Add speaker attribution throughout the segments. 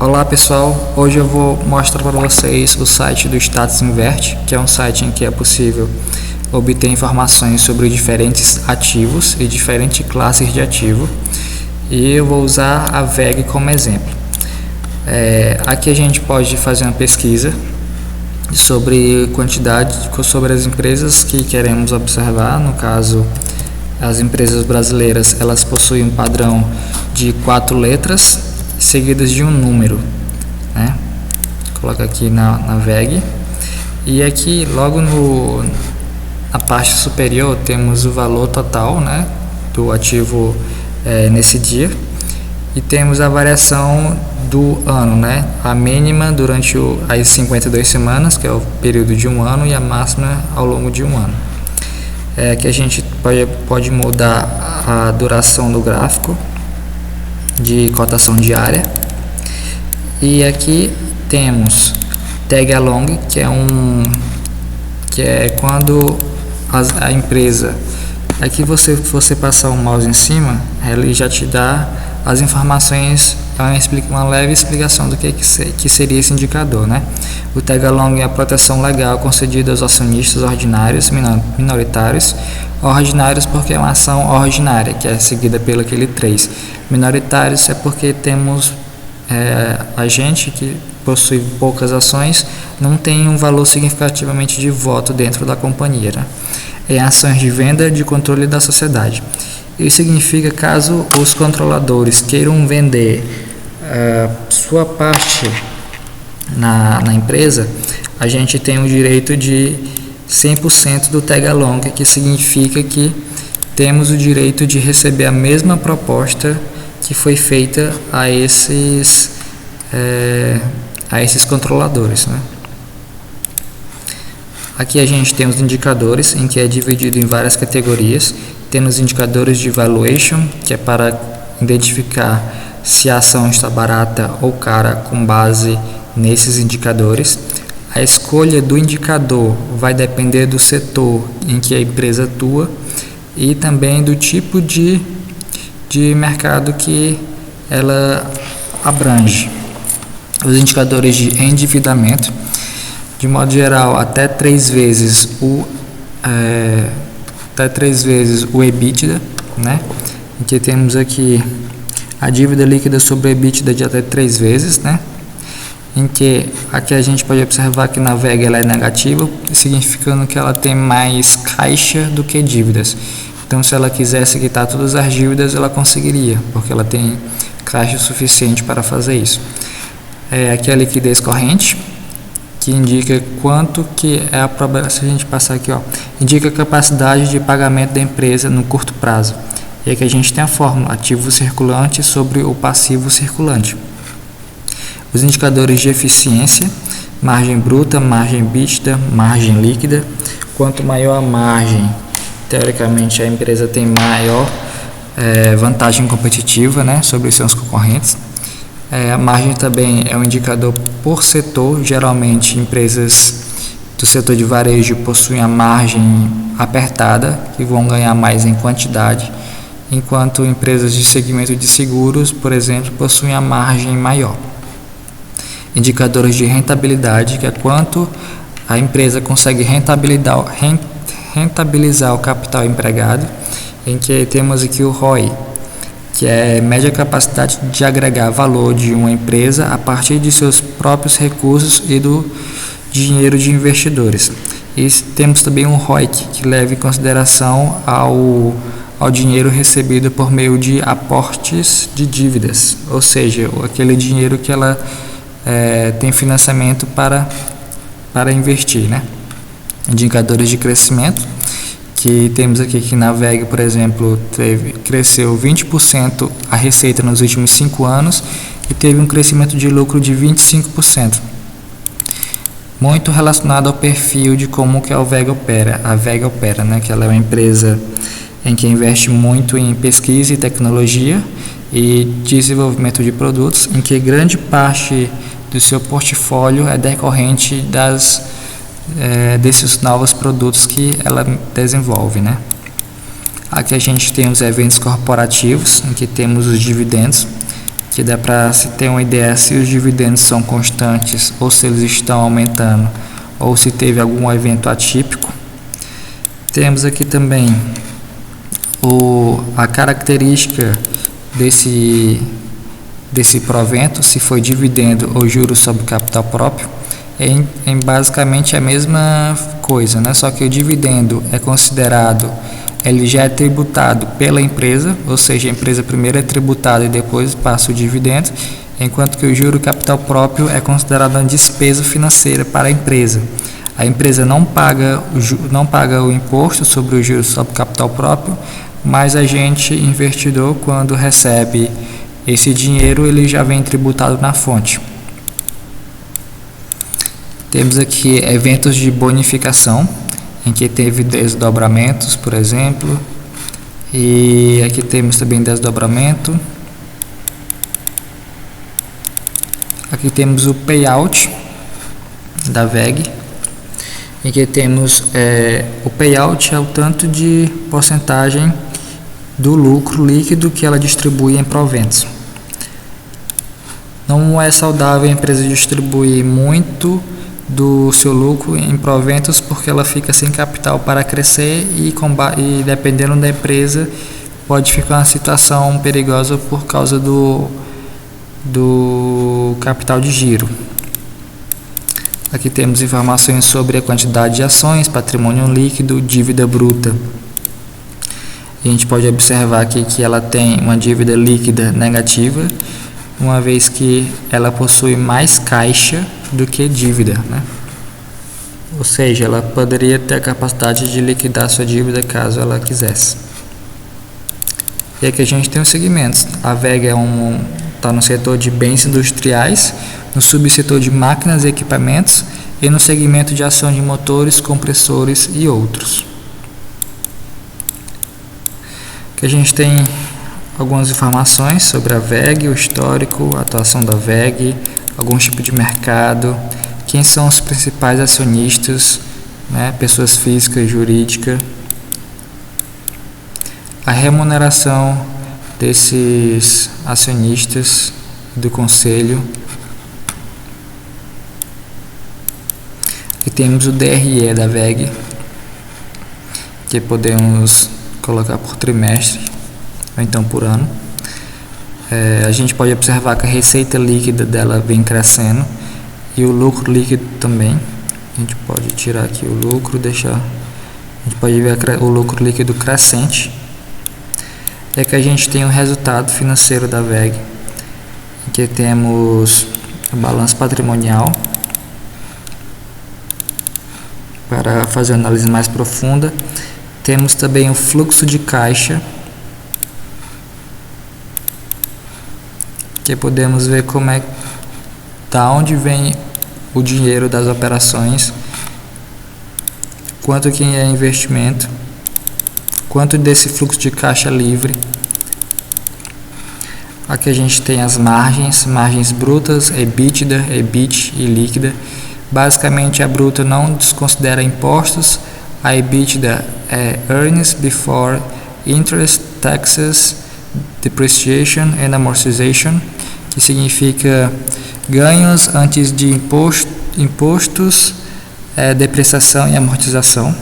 Speaker 1: Olá pessoal, hoje eu vou mostrar para vocês o site do Status Invert, que é um site em que é possível obter informações sobre diferentes ativos e diferentes classes de ativo, e eu vou usar a VEG como exemplo. Aqui a gente pode fazer uma pesquisa sobre sobre as empresas que queremos observar. No caso, as empresas brasileiras, elas possuem um padrão de 4 letras seguidas de um número, né? Coloca aqui na VEG, e aqui logo na parte superior temos o valor total, né, do ativo nesse dia, e temos a variação do ano, né, a mínima durante as 52 semanas, que é o período de um ano, e a máxima ao longo de um ano. Que a gente pode mudar a duração do gráfico de cotação diária, e aqui temos tag along, que é quando a empresa, aqui você passar o mouse em cima, ele já te dá as informações, uma leve explicação do que seria esse indicador, né? O tag along é a proteção legal concedida aos acionistas ordinários, minoritários. Ordinários porque é uma ação ordinária, que é seguida pelo aquele 3. Minoritários é porque temos a gente que possui poucas ações, não tem um valor significativamente de voto dentro da companhia, né? Em ações de venda de controle da sociedade. Isso significa caso os controladores queiram vender sua parte na empresa, a gente tem o direito de 100% do tag along, que significa que temos o direito de receber a mesma proposta que foi feita a esses controladores, né? Aqui a gente tem os indicadores, em que é dividido em várias categorias. Temos indicadores de valuation, que é para identificar se a ação está barata ou cara com base nesses indicadores. A escolha do indicador vai depender do setor em que a empresa atua e também do tipo de mercado que ela abrange. Os indicadores de endividamento, de modo geral, até 3 vezes o EBITDA, né? Em que temos aqui a dívida líquida sobre o EBITDA de até 3 vezes, né? Em que aqui a gente pode observar que na VEG ela é negativa, significando que ela tem mais caixa do que dívidas. Então, se ela quisesse quitar todas as dívidas, ela conseguiria, porque ela tem caixa suficiente para fazer isso. Aqui a liquidez corrente, que indica quanto que é a probabilidade. Se a gente passar aqui, indica a capacidade de pagamento da empresa no curto prazo. E aqui a gente tem a fórmula ativo circulante sobre o passivo circulante. Os indicadores de eficiência, margem bruta, margem EBITDA, margem líquida. Quanto maior a margem, teoricamente a empresa tem maior vantagem competitiva, né, sobre os seus concorrentes. A margem também é um indicador por setor. Geralmente empresas do setor de varejo possuem a margem apertada, que vão ganhar mais em quantidade, enquanto empresas de segmento de seguros, por exemplo, possuem a margem maior. Indicadores de rentabilidade, que é quanto a empresa consegue rentabilizar o capital empregado, em que temos aqui o ROI, que é média capacidade de agregar valor de uma empresa a partir de seus próprios recursos e do dinheiro de investidores. E temos também um ROIC, que leva em consideração ao dinheiro recebido por meio de aportes de dívidas, ou seja, aquele dinheiro que ela tem financiamento para investir, né? Indicadores de crescimento, que temos aqui que na VEG, por exemplo, cresceu 20% a receita nos últimos 5 anos e teve um crescimento de lucro de 25%. Muito relacionado ao perfil de como que a VEG opera, né? Que ela é uma empresa em que investe muito em pesquisa e tecnologia e desenvolvimento de produtos, em que grande parte do seu portfólio é decorrente desses novos produtos que ela desenvolve, né? Aqui a gente tem os eventos corporativos, em que temos os dividendos, que dá para se ter uma ideia se os dividendos são constantes ou se eles estão aumentando ou se teve algum evento atípico. Temos aqui também a característica desse provento, se foi dividendo ou juros sobre capital próprio, em basicamente a mesma coisa, né? Só que o dividendo é considerado, ele já é tributado pela empresa, ou seja, a empresa primeiro é tributada e depois passa o dividendo, enquanto que o juro capital próprio é considerado uma despesa financeira para a empresa. A empresa não paga o imposto sobre o juros sobre capital próprio, mas a gente, investidor, quando recebe esse dinheiro, ele já vem tributado na fonte. Temos aqui eventos de bonificação, em que teve desdobramentos, por exemplo, e aqui temos também desdobramento. Aqui temos o payout da VEG, em que temos o payout é o tanto de porcentagem do lucro líquido que ela distribui em proventos. Não é saudável a empresa distribuir muito do seu lucro em proventos, porque ela fica sem capital para crescer e dependendo da empresa pode ficar uma situação perigosa por causa do capital de giro. Aqui temos informações sobre a quantidade de ações, patrimônio líquido, dívida bruta. A gente pode observar aqui que ela tem uma dívida líquida negativa, uma vez que ela possui mais caixa do que dívida, né? Ou seja, ela poderia ter a capacidade de liquidar sua dívida caso ela quisesse. E aqui a gente tem os segmentos. A VEG está no setor de bens industriais, no subsetor de máquinas e equipamentos e no segmento de ação de motores, compressores e outros. Aqui a gente tem algumas informações sobre a VEG, o histórico, a atuação da VEG, alguns tipos de mercado, quem são os principais acionistas, né, pessoas físicas e jurídicas, a remuneração desses acionistas do conselho. Aqui temos o DRE da VEG, que podemos colocar por trimestre ou então por ano. A gente pode observar que a receita líquida dela vem crescendo e o lucro líquido também. A gente pode tirar aqui o lucro, a gente pode ver o lucro líquido crescente. É que a gente tem o resultado financeiro da VEG, em que temos o balanço patrimonial. Para fazer uma análise mais profunda, temos também o fluxo de caixa, que podemos ver da onde vem o dinheiro das operações, quanto que é investimento, quanto desse fluxo de caixa livre. Aqui a gente tem as margens brutas, EBITDA, EBIT e líquida. Basicamente a bruta não desconsidera impostos, a EBITDA é Earnings Before Interest, Taxes, Depreciation and Amortization, que significa ganhos antes de impostos, depreciação e amortização.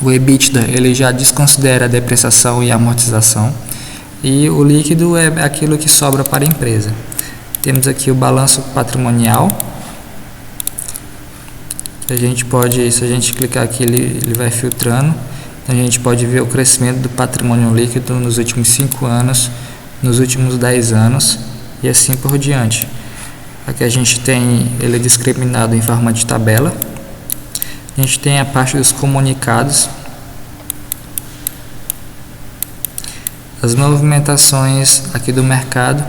Speaker 1: O EBITDA ele já desconsidera a depreciação e a amortização, e o líquido é aquilo que sobra para a empresa. Temos aqui o balanço patrimonial. A gente pode, se a gente clicar aqui, ele vai filtrando. A gente pode ver o crescimento do patrimônio líquido nos últimos 5 anos, nos últimos 10 anos e assim por diante. Aqui a gente tem ele discriminado em forma de tabela. A gente tem a parte dos comunicados, as movimentações aqui do mercado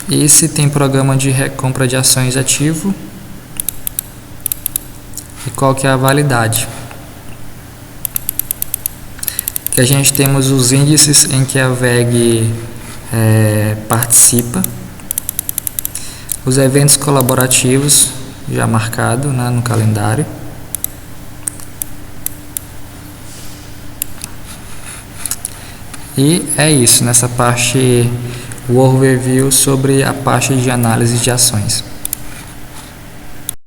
Speaker 1: e se tem programa de recompra de ações ativo e qual que é a validade. Aqui a gente temos os índices em que a VEG participa, os eventos colaborativos já marcado, né, no calendário, E é isso, nessa parte o overview sobre a parte de análise de ações.